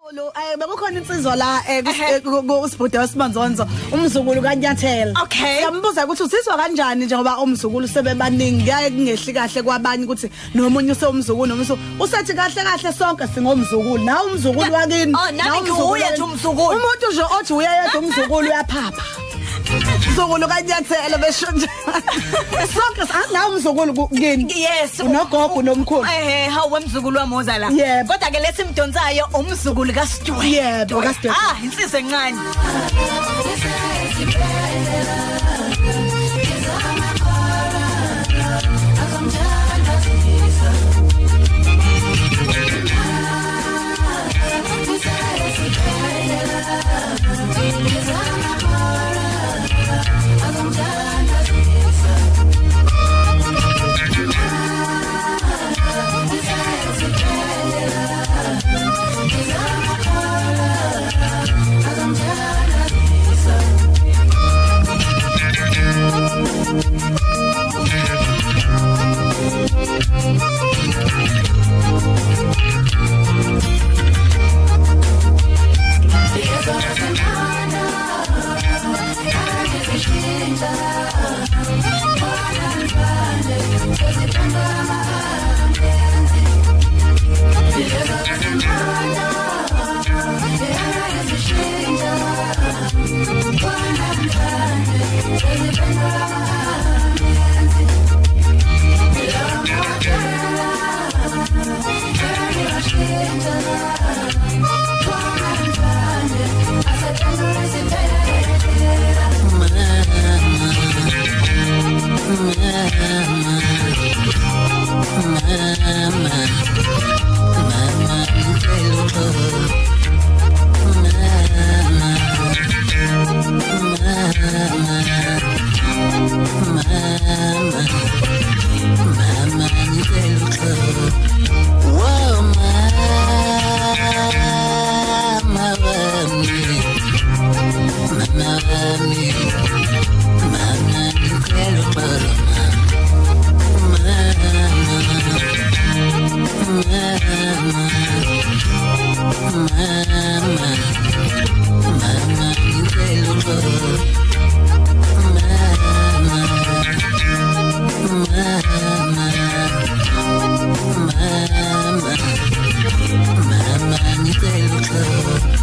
Bekukhona insizwa la kusibhude wesimanzonzo umzukulu kaNyathela. Okay. Siyambuza ukuthi usizwa kanjani njengoba umzukulu sebebaningi kuyaye kungehli kahle kwabanye ukuthi nomunye usomzukulu nomunye usethi kahle sonke singomzukulu na umzukulu wakini. Oh nami uya nje umzukulu. Umuntu nje othi uyayedwa umzukulu uyaphapha. Umzukulu kaNyathela besho nje. Sonke na umzukulu kini. Yes. Unogogo nomkhulu. Hawu umzukulu wamoza la. Kodwa ke lesimdonsayo umzukulu Kasdwedwe. Yebo Kasdwedwe. Insizwe encane. Mama, ngicela